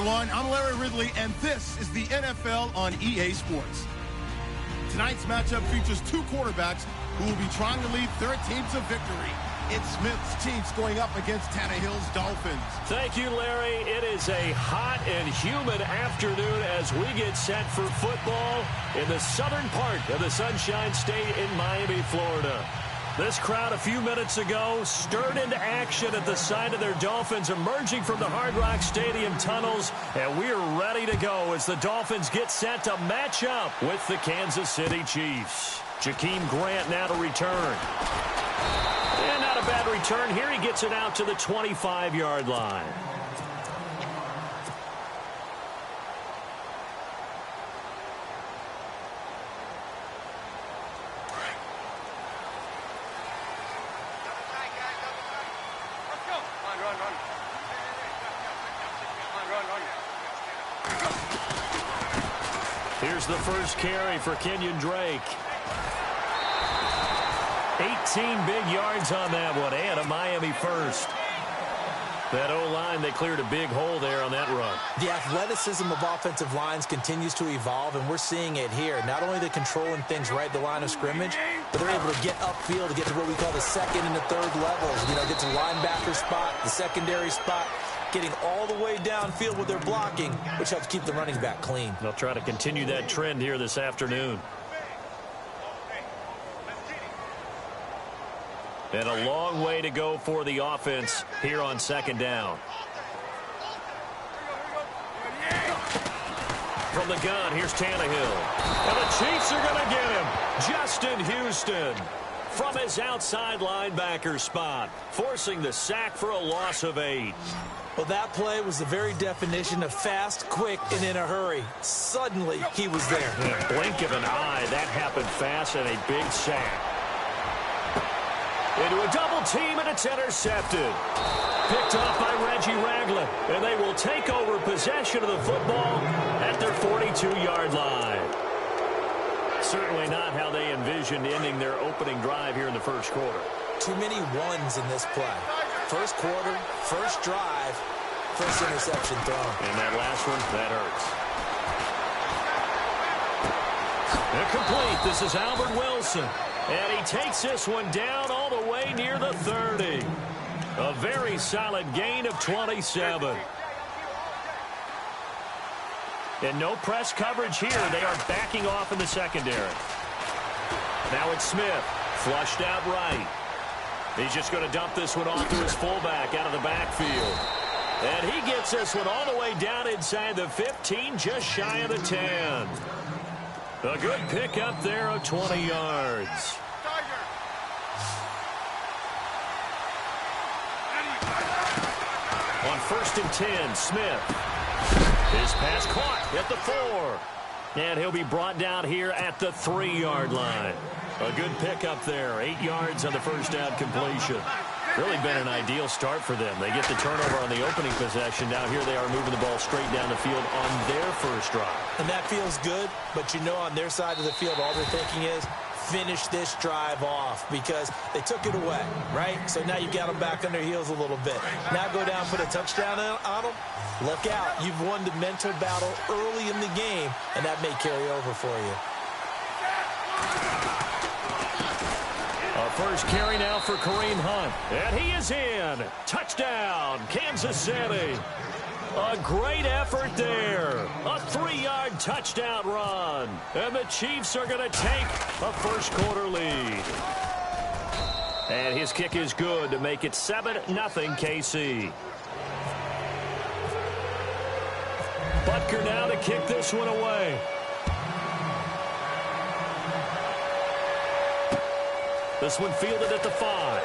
everyone. I'm Larry Ridley, and this is the NFL on EA Sports. Tonight's matchup features two quarterbacks who will be trying to lead their team to victory. It's Smith's Chiefs going up against Tannehill's Dolphins. Thank you, Larry. It is a hot and humid afternoon as we get set for football in the southern part of the Sunshine State in Miami, Florida. This crowd a few minutes ago stirred into action at the sight of their Dolphins emerging from the Hard Rock Stadium tunnels, and we're ready to go as the Dolphins get set to match up with the Kansas City Chiefs. Jakeem Grant now to return. And not a bad return here. He gets it out to the 25-yard line. Here's the first carry for Kenyon Drake. 18 big yards on that one, and a Miami first. That O-line, they cleared a big hole there on that run. The athleticism of offensive lines continues to evolve, and we're seeing it here. Not only they're controlling things right at the line of scrimmage, but they're able to get upfield to get to what we call the second and the third levels. You know, get to the linebacker spot, the secondary spot, getting all the way downfield with their blocking, which helps keep the running back clean. They'll try to continue that trend here this afternoon. And a long way to go for the offense here on second down. From the gun, here's Tannehill. And the Chiefs are going to get him. Justin Houston from his outside linebacker spot, forcing the sack for a loss of 8. Well, that play was the very definition of fast, quick, and in a hurry. Suddenly, he was there. In a blink of an eye, that happened fast and a big sack. Into a double team, and it's intercepted. Picked off by Reggie Ragland, and they will take over possession of the football at their 42-yard line. Certainly not how they envisioned ending their opening drive here in the first quarter. Too many ones in this play. First quarter, first drive, first interception thrown. And that last one, that hurts. Incomplete. This is Albert Wilson. And he takes this one down all the way near the 30. A very solid gain of 27. And no press coverage here. They are backing off in the secondary. Now it's Smith. Flushed out right. He's just going to dump this one off to his fullback out of the backfield. And he gets this one all the way down inside the 15, just shy of the 10. A good pick up there of 20 yards. On 1st and 10, Smith. His pass caught at the 4. And he'll be brought down here at the 3-yard line. A good pick up there. 8 yards on the first down completion. Really been an ideal start for them. They get the turnover on the opening possession. Now here they are moving the ball straight down the field on their first drive. And that feels good, but you know on their side of the field all they're thinking is finish this drive off because they took it away, right? So now you got them back on their heels a little bit. Now go down, put a touchdown on them. Look out. You've won the mental battle early in the game, and that may carry over for you. A first carry now for Kareem Hunt. And he is in. Touchdown, Kansas City. A great effort there. A 3-yard touchdown run. And the Chiefs are going to take a first quarter lead. And his kick is good to make it 7-0 KC. Butker now to kick this one away. This one fielded at the 5.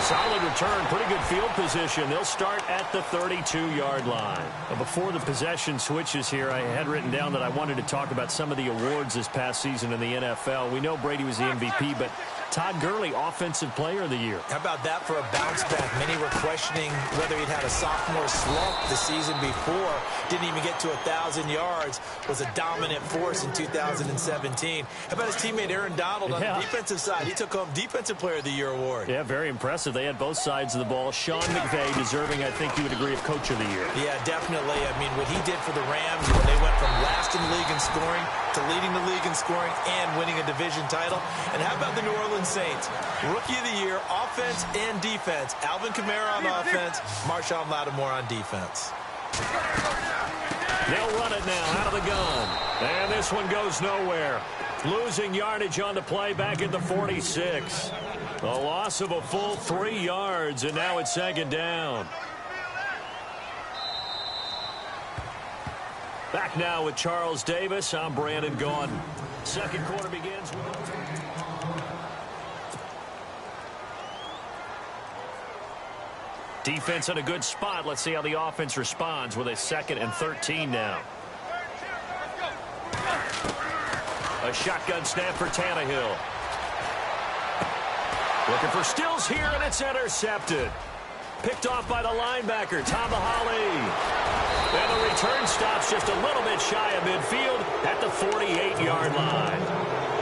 Solid return, pretty good field position. They'll start at the 32-yard line. Before the possession switches here, I had written down that I wanted to talk about some of the awards this past season in the NFL. We know Brady was the MVP, but Todd Gurley, Offensive Player of the Year. How about that for a bounce back? Many were questioning whether he'd had a sophomore slump the season before. Didn't even get to 1,000 yards. Was a dominant force in 2017. How about his teammate Aaron Donald on the defensive side? He took home Defensive Player of the Year award. Yeah, very impressive. They had both sides of the ball. Sean McVay deserving, I think you would agree, of Coach of the Year. Yeah, definitely. I mean, what he did for the Rams when they went from last in the league in scoring to leading the league in scoring and winning a division title. And how about the New Orleans Saints? Rookie of the Year, offense and defense. Alvin Kamara on offense, Marshawn Lattimore on defense. They'll run it now out of the gun. And this one goes nowhere. Losing yardage on the play back at the 46. A loss of a full 3 yards, and now it's second down. Back now with Charles Davis. I'm Brandon Gaudin. Second quarter begins with... Defense in a good spot. Let's see how the offense responds with a 2nd and 13 now. A shotgun snap for Tannehill. Looking for Stills here, and it's intercepted. Picked off by the linebacker, Tamahali. And the return stops just a little bit shy of midfield at the 48-yard line.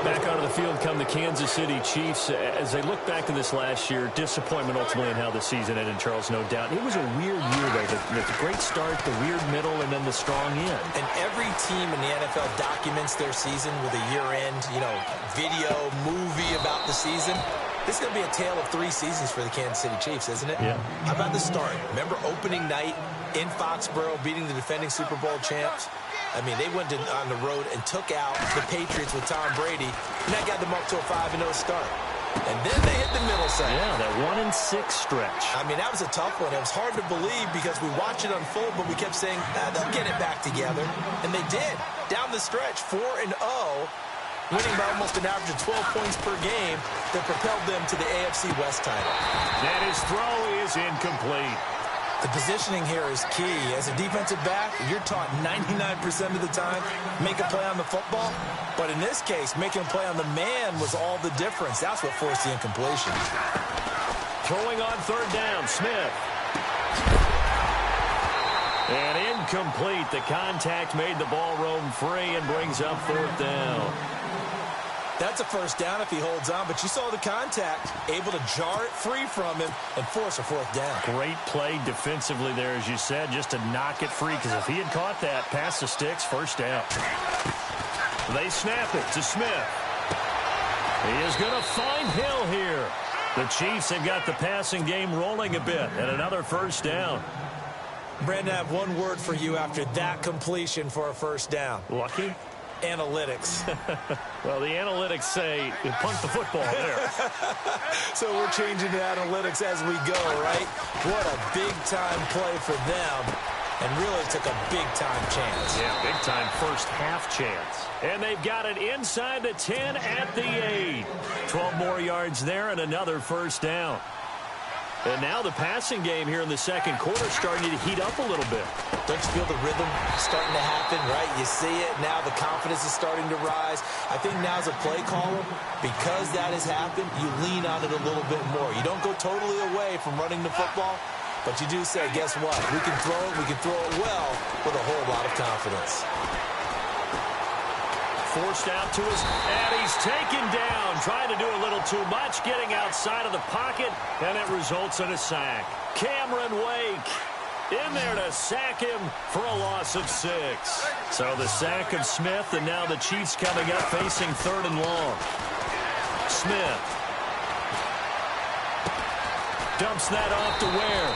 Back onto the field come the Kansas City Chiefs. As they look back to this last year, disappointment ultimately in how the season ended, Charles, no doubt. It was a weird year, though. The great start, the weird middle, and then the strong end. And every team in the NFL documents their season with a year-end, video, movie about the season. This is going to be a tale of 3 seasons for the Kansas City Chiefs, isn't it? Yeah. How about the start? Remember opening night in Foxborough, beating the defending Super Bowl champs? I mean, they went on the road and took out the Patriots with Tom Brady, and that got them up to a 5-0 start. And then they hit the middle segment. Yeah, that 1-6 stretch. I mean, that was a tough one. It was hard to believe because we watched it unfold, but we kept saying, they'll get it back together. And they did. Down the stretch, 4-0, winning by almost an average of 12 points per game that propelled them to the AFC West title. And his throw is incomplete. The positioning here is key. As a defensive back, you're taught 99% of the time, make a play on the football. But in this case, making a play on the man was all the difference. That's what forced the incompletion. Throwing on 3rd down, Smith. And incomplete. The contact made the ball roam free and brings up 4th down. That's a 1st down if he holds on, but you saw the contact, able to jar it free from him and force a 4th down. Great play defensively there, as you said, just to knock it free, because if he had caught that, past the sticks, 1st down. They snap it to Smith. He is going to find Hill here. The Chiefs have got the passing game rolling a bit, and another 1st down. Brandon, I have one word for you after that completion for a 1st down. Lucky? Analytics. Well, the analytics say you punt the football there. So we're changing to analytics as we go, right? What a big-time play for them, and really took a big-time chance. Yeah, big-time first half chance. And they've got it inside the 10 at the 8. 12 more yards there and another 1st down. And now the passing game here in the second quarter starting to heat up a little bit. Don't you feel the rhythm starting to happen, right? You see it. Now the confidence is starting to rise. I think now as a play caller, because that has happened, you lean on it a little bit more. You don't go totally away from running the football, but you do say, guess what? We can throw it. We can throw it well with a whole lot of confidence. Forced out to his, and he's taken down, trying to do a little too much, getting outside of the pocket, and it results in a sack. Cameron Wake in there to sack him for a loss of 6. So the sack of Smith, and now the Chiefs coming up facing 3rd and long. Smith dumps that off to Ware.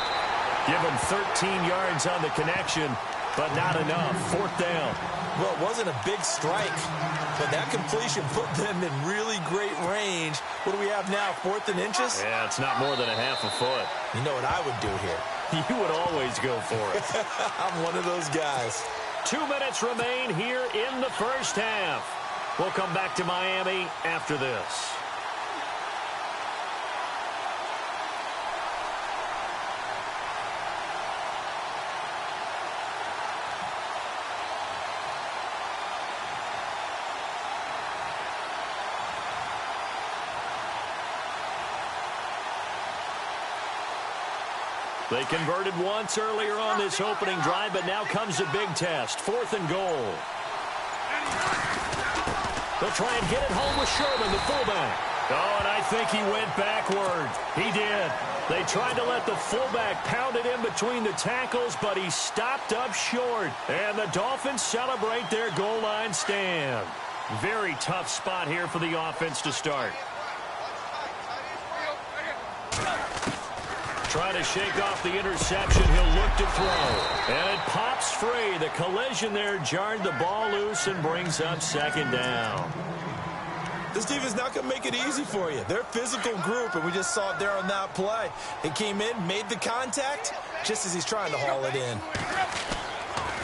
Give him 13 yards on the connection, but not enough. 4th down. Well, it wasn't a big strike, but that completion put them in really great range. What do we have now, 4th and inches? Yeah, it's not more than a half a foot. You know what I would do here? You would always go for it. I'm one of those guys. 2 minutes remain here in the first half. We'll come back to Miami after this. They converted once earlier on this opening drive, but now comes a big test. 4th and goal. They'll try and get it home with Sherman, the fullback. Oh, and I think he went backward. He did. They tried to let the fullback pound it in between the tackles, but he stopped up short. And the Dolphins celebrate their goal line stand. Very tough spot here for the offense to start. Trying to shake off the interception. He'll look to throw. And it pops free. The collision there jarred the ball loose and brings up 2nd down. This defense not going to make it easy for you. They're a physical group, and we just saw it there on that play. It came in, made the contact, just as he's trying to haul it in.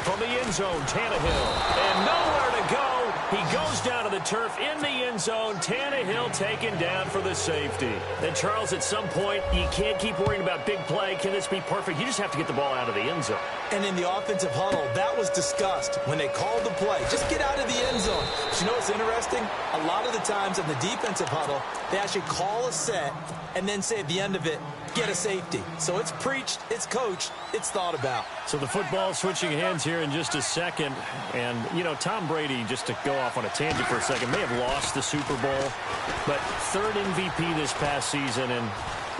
From the end zone, Tannehill. And nowhere to go. He goes down to the turf in the end zone. Tannehill taken down for the safety. And, Charles, at some point, you can't keep worrying about big play. Can this be perfect? You just have to get the ball out of the end zone. And in the offensive huddle, that was discussed when they called the play. Just get out of the end zone. But you know what's interesting? A lot of the times in the defensive huddle, they actually call a set and then say at the end of it, get a safety. So it's preached, it's coached, it's thought about. So the football switching hands here in just a second. And, you know, Tom Brady, just to go off on a tangent for a second, may have lost the Super Bowl, but 3rd MVP this past season, and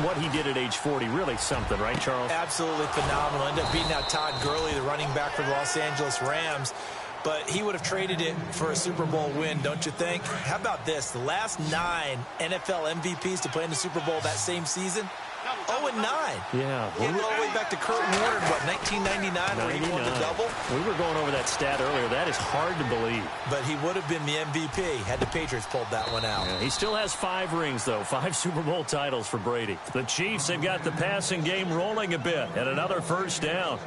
what he did at age 40, really something, right, Charles? Absolutely phenomenal. Ended up beating out Todd Gurley, the running back for the Los Angeles Rams. But he would have traded it for a Super Bowl win, don't you think? How about this? The last 9 NFL MVPs to play in the Super Bowl that same season, 0-9. Yeah. He went all the way back to Kurt Warner, what, 1999, where he won the double? We were going over that stat earlier. That is hard to believe. But he would have been the MVP had the Patriots pulled that one out. Yeah, he still has 5 rings, though. 5 Super Bowl titles for Brady. The Chiefs have got the passing game rolling a bit, and another 1st down.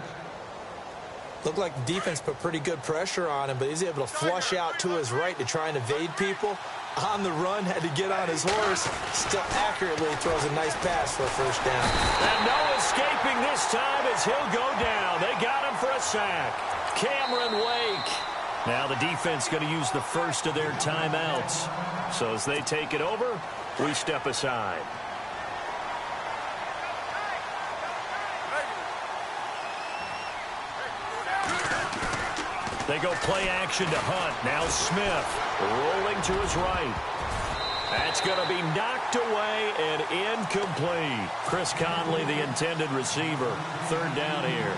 Looked like the defense put pretty good pressure on him, but he's able to flush out to his right to try and evade people. On the run, had to get on his horse. Still accurately throws a nice pass for a 1st down. And no escaping this time as he'll go down. They got him for a sack. Cameron Wake. Now the defense going to use the first of their timeouts. So as they take it over, we step aside. They go play action to Hunt. Now Smith rolling to his right. That's going to be knocked away and incomplete. Chris Conley, the intended receiver. 3rd down here.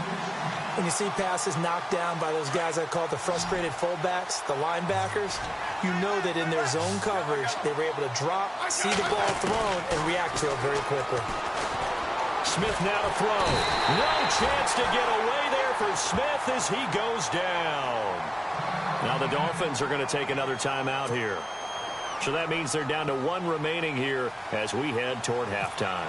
When you see passes knocked down by those guys I call the frustrated fullbacks, the linebackers, you know that in their zone coverage, they were able to drop, see the ball thrown, and react to it very quickly. Smith now to throw. No chance to get away there for Smith as he goes down. Now the Dolphins are going to take another timeout here. So that means they're down to 1 remaining here as we head toward halftime.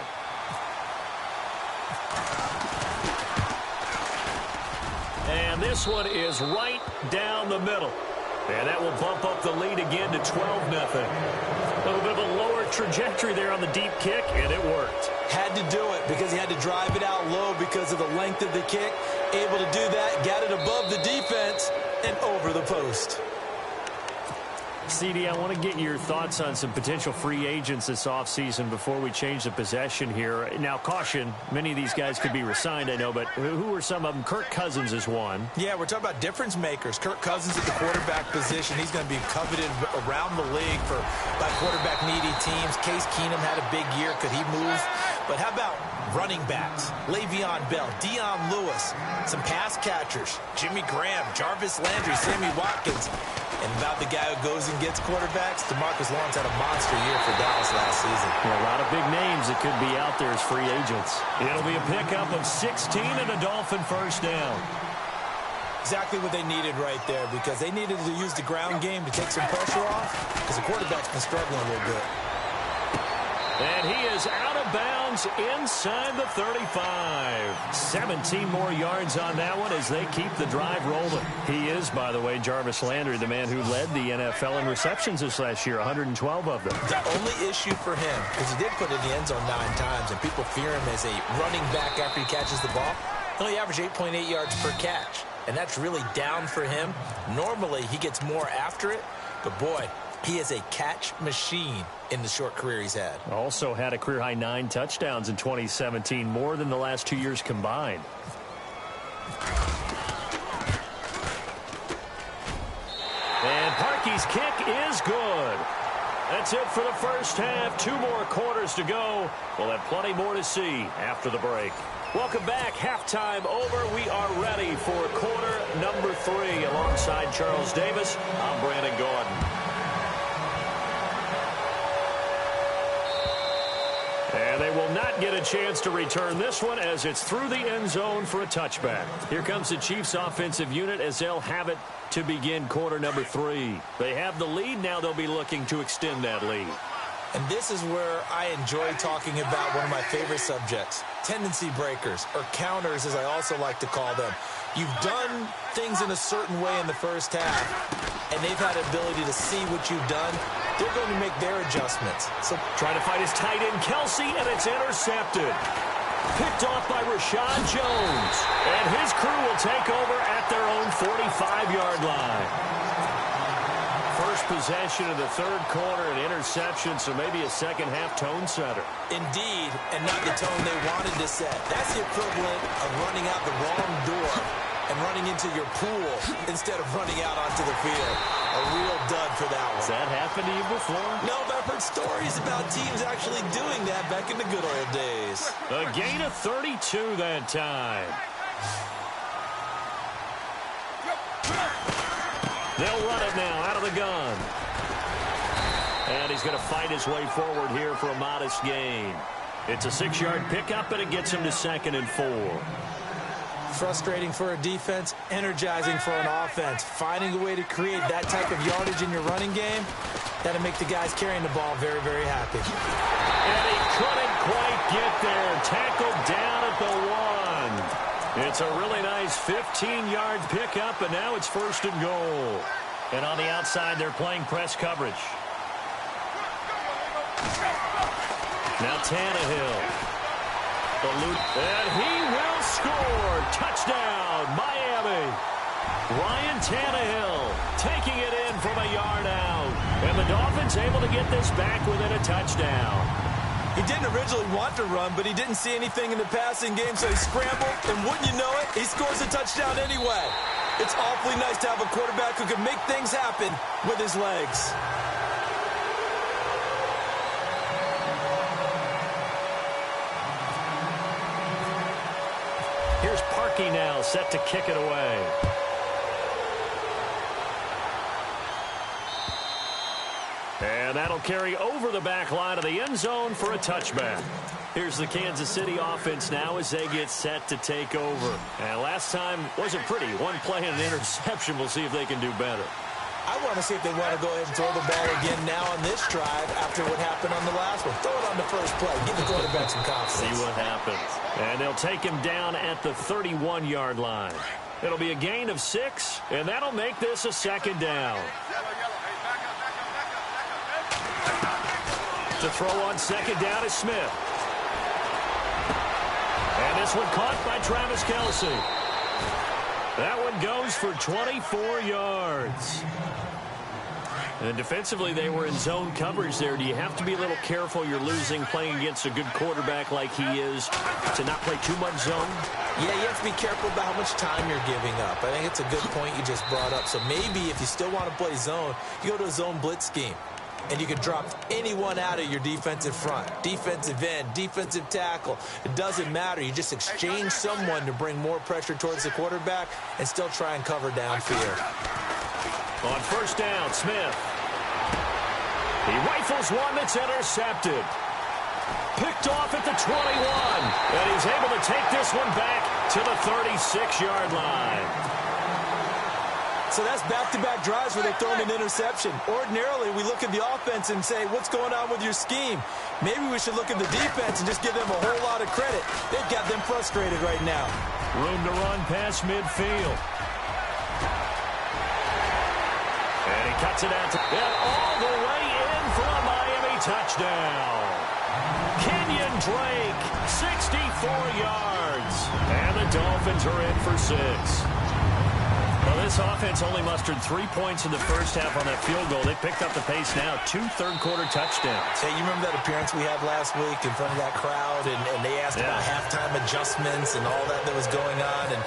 And this one is right down the middle. And that will bump up the lead again to 12-0. A little bit of a lower trajectory there on the deep kick, and it worked. Had to do it because he had to drive it out low because of the length of the kick. Able to do that, got it above the defense, and over the post. CD, I want to get your thoughts on some potential free agents this offseason before we change the possession here. Now, caution, many of these guys could be re-signed, I know, but who are some of them? Kirk Cousins is one. Yeah, we're talking about difference makers. Kirk Cousins at the quarterback position. He's going to be coveted around the league by quarterback-needy teams. Case Keenum had a big year. Could he move? But how about running backs? Le'Veon Bell, Dion Lewis, some pass catchers, Jimmy Graham, Jarvis Landry, Sammy Watkins. And about the guy who goes and gets quarterbacks, DeMarcus Lawrence had a monster year for Dallas last season. Yeah, a lot of big names that could be out there as free agents. It'll be a pickup of 16 and a Dolphin 1st down. Exactly what they needed right there because they needed to use the ground game to take some pressure off because the quarterback's been struggling a little bit. And he is out of bounds inside the 35. 17 more yards on that one as they keep the drive rolling. He is, by the way, Jarvis Landry, the man who led the NFL in receptions this last year, 112 of them. The only issue for him, because he did put it in the end zone 9 times, and people fear him as a running back after he catches the ball, he only averaged 8.8 yards per catch. And that's really down for him. Normally, he gets more after it. But, boy, He is a catch machine in the short career he's had. Also had a career-high 9 touchdowns in 2017, more than the last 2 years combined. And Parkey's kick is good. That's it for the first half. 2 more quarters to go. We'll have plenty more to see after the break. Welcome back. Halftime over. We are ready for quarter number 3. Alongside Charles Davis, I'm Brandon Gordon. And they will not get a chance to return this one as it's through the end zone for a touchback. Here comes the Chiefs offensive unit as they'll have it to begin quarter number 3. They have the lead. Now they'll be looking to extend that lead. And this is where I enjoy talking about one of my favorite subjects, tendency breakers, or counters as I also like to call them. You've done things in a certain way in the first half, and they've had the ability to see what you've done. They're going to make their adjustments. So trying to fight his tight end, Kelsey, and it's intercepted. Picked off by Rashad Jones. And his crew will take over at their own 45-yard line. First possession of the third quarter, an interception, so maybe a second-half tone setter. Indeed, and not the tone they wanted to set. That's the equivalent of running out the wrong door and running into your pool instead of running out onto the field. A real dud for that one. Has that happened to you before? No, but I've heard stories about teams actually doing that back in the good old days. A gain of 32 that time. They'll run it now out of the gun. And he's going to fight his way forward here for a modest gain. It's a 6-yard pickup, and it gets him to 2nd and 4. Frustrating for a defense, energizing for an offense. Finding a way to create that type of yardage in your running game, that'll make the guys carrying the ball very, very happy. And he couldn't quite get there. Tackled down at the 1. It's a really nice 15-yard pickup, and now it's 1st and goal. And on the outside, they're playing press coverage. Now Tannehill. And he will score. Touchdown, Miami. Ryan Tannehill taking it in from a yard out. And the Dolphins able to get this back within a touchdown. He didn't originally want to run, but he didn't see anything in the passing game, so he scrambled. And wouldn't you know it, he scores a touchdown anyway. It's awfully nice to have a quarterback who can make things happen with his legs. Here's Parkey now, set to kick it away. And that'll carry over the back line of the end zone for a touchback. Here's the Kansas City offense now as they get set to take over. And last time wasn't pretty. One play and an interception. We'll see if they can do better. I want to see if they want to go ahead and throw the ball again now on this drive after what happened on the last one. Throw it on the first play. Give the quarterback some confidence. See what happens. And they'll take him down at the 31-yard line. It'll be a gain of 6, and that'll make this a 2nd down. To throw on 2nd down is Smith. And this one caught by Travis Kelce. That one goes for 24 yards. And defensively, they were in zone coverage there. Do you have to be a little careful? You're losing playing against a good quarterback like he is to not play too much zone? Yeah, you have to be careful about how much time you're giving up. I think it's a good point you just brought up. So maybe if you still want to play zone, you go to a zone blitz scheme. And you can drop anyone out of your defensive front. Defensive end, defensive tackle. It doesn't matter. You just exchange someone to bring more pressure towards the quarterback and still try and cover downfield. On 1st down, Smith. He rifles one that's intercepted. Picked off at the 21. And he's able to take this one back to the 36-yard line. So that's back-to-back drives where they're throwing an interception. Ordinarily, we look at the offense and say, what's going on with your scheme? Maybe we should look at the defense and just give them a whole lot of credit. They've got them frustrated right now. Room to run past midfield. And he cuts it out. And all the way in for a Miami touchdown. Kenyon Drake, 64 yards. And the Dolphins are in for 6. Well, this offense only mustered 3 points in the first half on that field goal. They picked up the pace now. 2 third-quarter touchdowns. Hey, you remember that appearance we had last week in front of that crowd, and they asked about halftime adjustments and all that was going on, and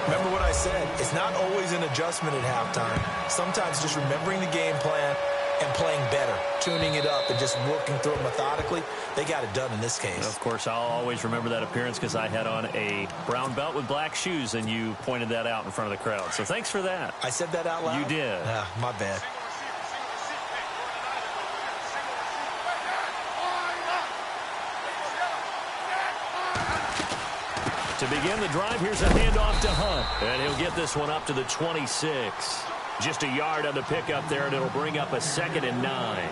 remember what I said. It's not always an adjustment at halftime. Sometimes just remembering the game plan and playing better, tuning it up and just working through it methodically. They got it done in this case. Of course, I'll always remember that appearance because I had on a brown belt with black shoes, and you pointed that out in front of the crowd. So thanks for that. I said that out loud? You did. My bad. To begin the drive, here's a handoff to Hunt. And he'll get this one up to the 26. Just a yard on the pickup there, and it'll bring up a 2nd and 9.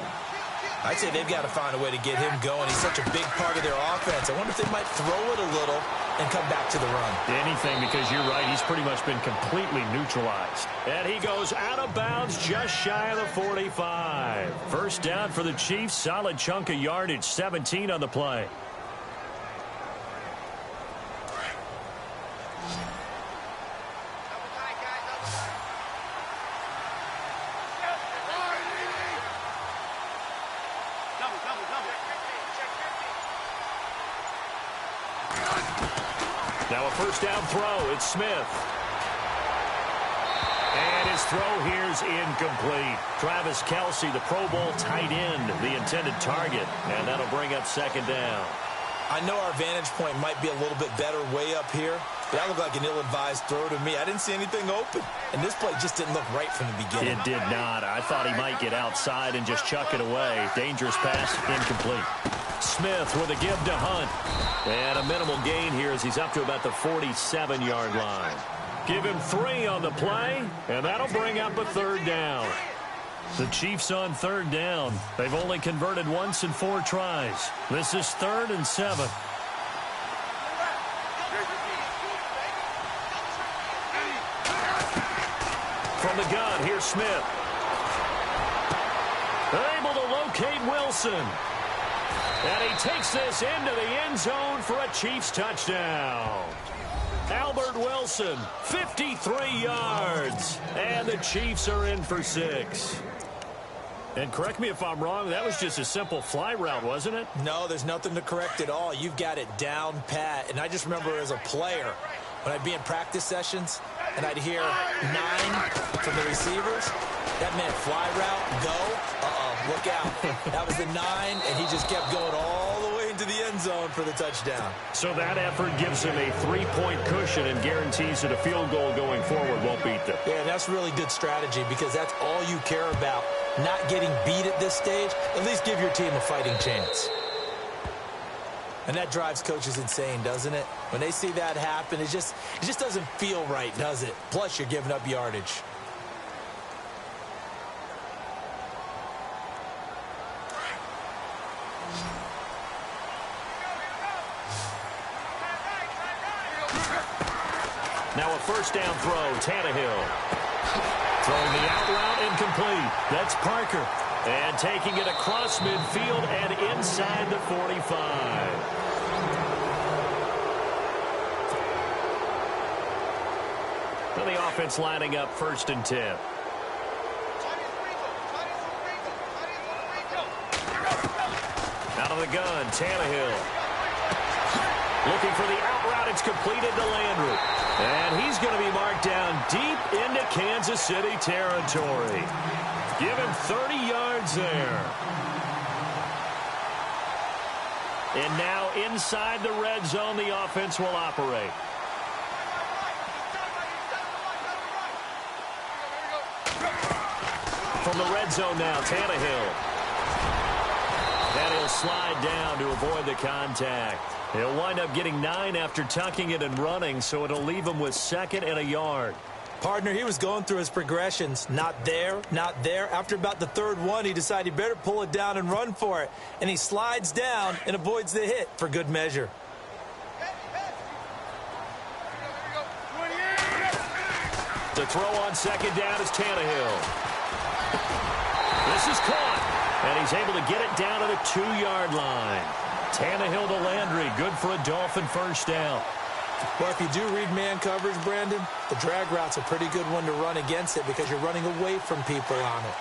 I'd say they've got to find a way to get him going. He's such a big part of their offense. I wonder if they might throw it a little and come back to the run. Anything, because you're right. He's pretty much been completely neutralized. And he goes out of bounds just shy of the 45. First down for the Chiefs. Solid chunk of yardage. 17 on the play. Now a first down throw. It's Smith. And his throw here's incomplete. Travis Kelce, the Pro Bowl tight end, the intended target. And that'll bring up 2nd down. I know our vantage point might be a little bit better way up here, but that looked like an ill-advised throw to me. I didn't see anything open. And this play just didn't look right from the beginning. It did not. I thought he might get outside and just chuck it away. Dangerous pass, incomplete. Smith with a give to Hunt. And a minimal gain here as he's up to about the 47-yard line. Give him 3 on the play, and that'll bring up a 3rd down. The Chiefs on 3rd down. They've only converted once in 4 tries. This is 3rd and 7. From the gun, here's Smith. Able to locate Wilson. And he takes this into the end zone for a Chiefs touchdown. Albert Wilson, 53 yards. And the Chiefs are in for 6. And correct me if I'm wrong, that was just a simple fly route, wasn't it? No, there's nothing to correct at all. You've got it down pat. And I just remember as a player, when I'd be in practice sessions and I'd hear 9 from the receivers, that meant fly route, go, look out. That was the 9, and he just kept going all the way into the end zone for the touchdown. So that effort gives him a 3-point cushion and guarantees that a field goal going forward won't beat them. Yeah, that's really good strategy because that's all you care about. Not getting beat at this stage, at least give your team a fighting chance. And that drives coaches insane, doesn't it? When they see that happen, it just doesn't feel right, does it? Plus, you're giving up yardage. Now a first down throw, Tannehill. Throwing the out route incomplete. That's Parker. And taking it across midfield and inside the 45. Now the offense lining up 1st and 10. Out of the gun, Tannehill. Looking for the out route. It's completed to Landry. And he's going to be marked down deep into Kansas City territory. Give him 30 yards there. And now inside the red zone, the offense will operate. From the red zone now, Tannehill. And he'll slide down to avoid the contact. He'll wind up getting 9 after tucking it and running, so it'll leave him with 2nd and a yard. Partner, he was going through his progressions. Not there, not there. After about the 3rd one, he decided he better pull it down and run for it. And he slides down and avoids the hit for good measure. The throw on 2nd down is Tannehill. This is caught, and he's able to get it down to the 2-yard line. Tannehill to Landry, good for a Dolphin first down. Well, if you do read man coverage, Brandon, the drag route's a pretty good one to run against it because you're running away from people on it.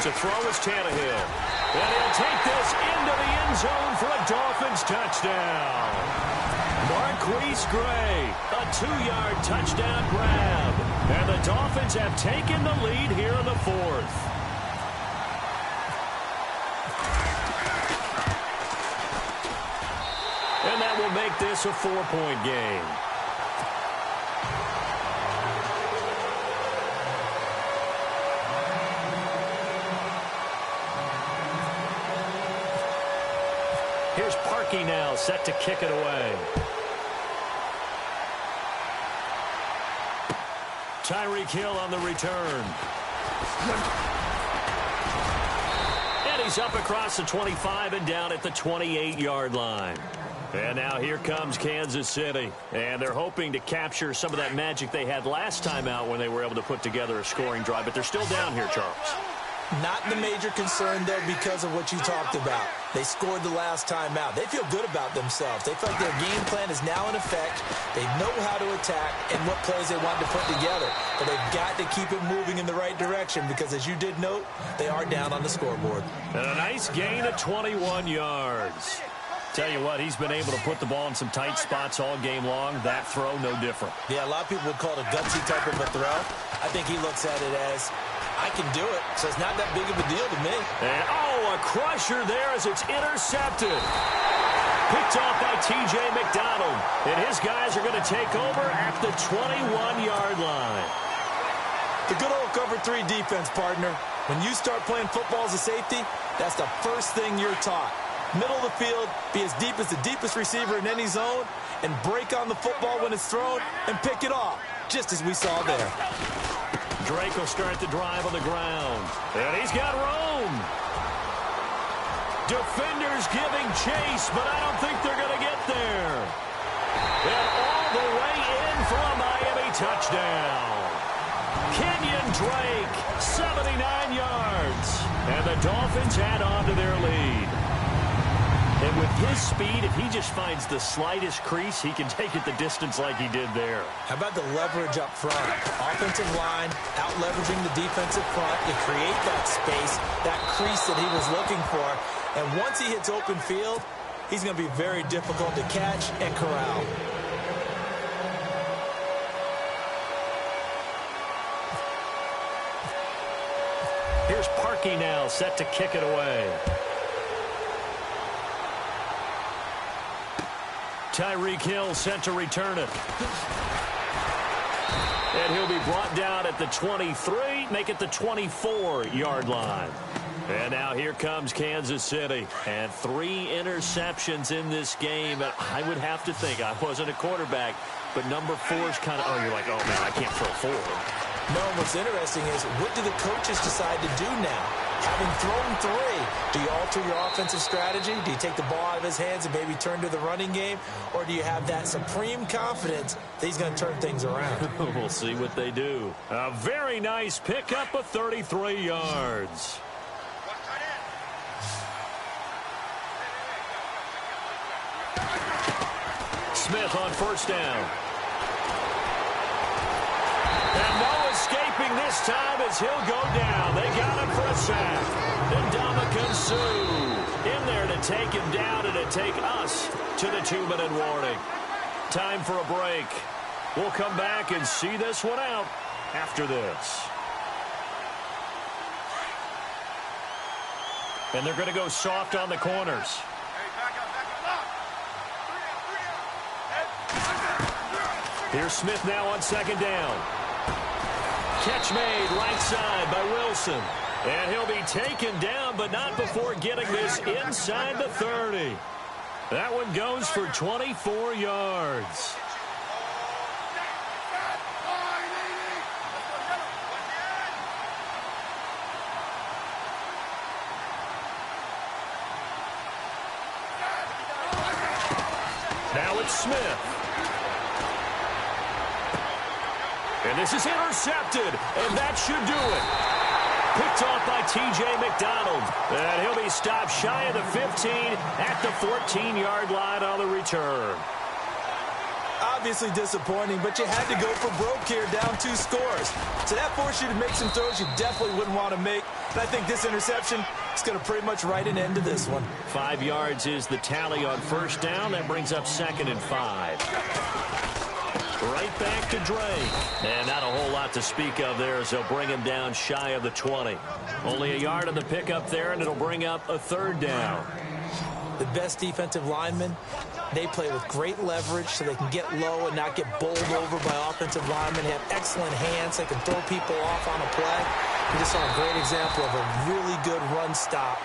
To throw is Tannehill. And he'll take this into the end zone for a Dolphins touchdown. Marquise Gray, a 2-yard touchdown grab. And the Dolphins have taken the lead here in the fourth. And that will make this a 4-point game. Here's Parkey now, set to kick it away. Tyreek Hill on the return. And he's up across the 25 and down at the 28-yard line. And now here comes Kansas City. And they're hoping to capture some of that magic they had last time out when they were able to put together a scoring drive. But they're still down here, Charles. Not the major concern, though, because of what you talked about. They scored the last time out. They feel good about themselves. They feel like their game plan is now in effect. They know how to attack and what plays they want to put together. But they've got to keep it moving in the right direction because, as you did note, they are down on the scoreboard. And a nice gain of 21 yards. Tell you what, he's been able to put the ball in some tight spots all game long. That throw, no different. Yeah, a lot of people would call it a gutsy type of a throw. I think he looks at it as, I can do it, so it's not that big of a deal to me. And, a crusher there as it's intercepted. Picked off by T.J. McDonald. And his guys are going to take over at the 21-yard line. The good old cover 3 defense, partner. When you start playing football as a safety, that's the first thing you're taught. Middle of the field, be as deep as the deepest receiver in any zone, and break on the football when it's thrown and pick it off, just as we saw there. Drake will start the drive on the ground. And he's got room. Defenders giving chase, but I don't think they're going to get there. And all the way in for a Miami touchdown. Kenyon Drake, 79 yards. And the Dolphins add on to their lead. And with his speed, if he just finds the slightest crease, he can take it the distance like he did there. How about the leverage up front? Offensive line, out-leveraging the defensive front to create that space, that crease that he was looking for. And once he hits open field, he's going to be very difficult to catch and corral. Here's Parkey now, set to kick it away. Tyreek Hill sent to return it. And he'll be brought down at the 23, make it the 24-yard line. And now here comes Kansas City. And 3 interceptions in this game. And I would have to think, I wasn't a quarterback, but number 4 is kind of, you're like, oh, man, I can't throw 4. No, what's interesting is, what do the coaches decide to do now? Having thrown 3, do you alter your offensive strategy? Do you take the ball out of his hands and maybe turn to the running game? Or do you have that supreme confidence that he's going to turn things around? We'll see what they do. A very nice pickup of 33 yards. Smith on first down. And no escaping this time as he'll go down. They got him for a sack. And Ndamukong Suh in there to take him down and to take us to the 2-minute warning. Time for a break. We'll come back and see this one out after this. And they're going to go soft on the corners. Here's Smith now on second down. Catch made right side by Wilson. And he'll be taken down, but not before getting this inside the 30. That one goes for 24 yards. Now it's Smith. And this is intercepted, and that should do it. Picked off by T.J. McDonald. And he'll be stopped shy of the 15 at the 14-yard line on the return. Obviously disappointing, but you had to go for broke here, down 2 scores. So that forced you to make some throws you definitely wouldn't want to make. And I think this interception is going to pretty much write an end to this one. 5 yards is the tally on first down. That brings up 2nd and 5. Right back to Drake. And not a whole lot to speak of there as they'll bring him down shy of the 20. Only a yard on the pickup there, and it'll bring up a 3rd down. The best defensive linemen, they play with great leverage so they can get low and not get bowled over by offensive linemen. They have excellent hands. They can throw people off on a play. We just saw a great example of a really good run stop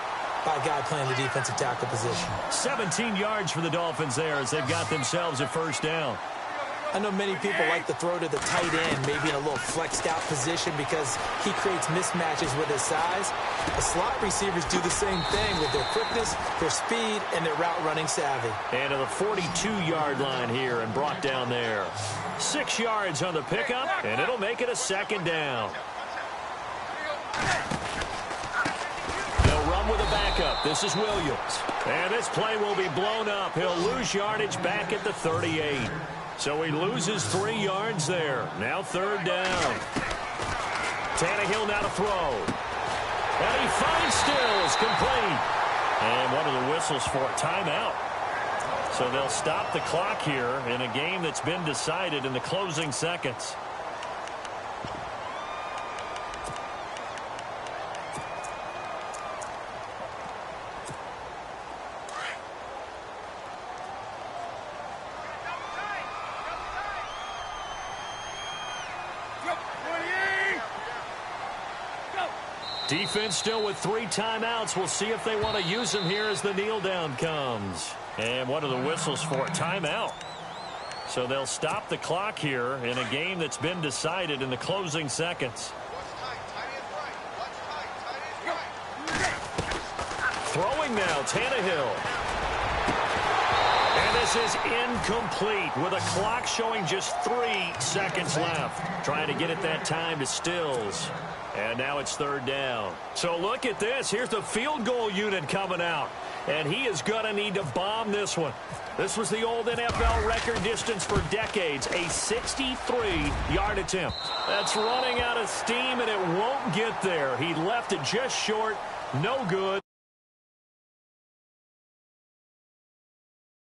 by a guy playing the defensive tackle position. 17 yards for the Dolphins there as they've got themselves a 1st down. I know many people like to throw to the tight end, maybe in a little flexed out position because he creates mismatches with his size. The slot receivers do the same thing with their quickness, their speed, and their route running savvy. And to the 42-yard line here and brought down there. 6 yards on the pickup, and it'll make it a 2nd down. They'll run with a backup. This is Williams. And this play will be blown up. He'll lose yardage back at the 38. So he loses 3 yards there. Now 3rd down. Tannehill now to throw. And he finds Stills complete. And one of the whistles for a timeout. So they'll stop the clock here in a game that's been decided in the closing seconds. Defense still with 3 timeouts. We'll see if they want to use them here as the kneel down comes. And one of the whistles for a timeout. So they'll stop the clock here in a game that's been decided in the closing seconds. Throwing now, Tannehill. And this is incomplete with a clock showing just 3 seconds left. Trying to get it that time to Stills. And now it's 3rd down. So look at this. Here's the field goal unit coming out. And he is going to need to bomb this one. This was the old NFL record distance for decades, a 63-yard attempt. That's running out of steam, and it won't get there. He left it just short. No good.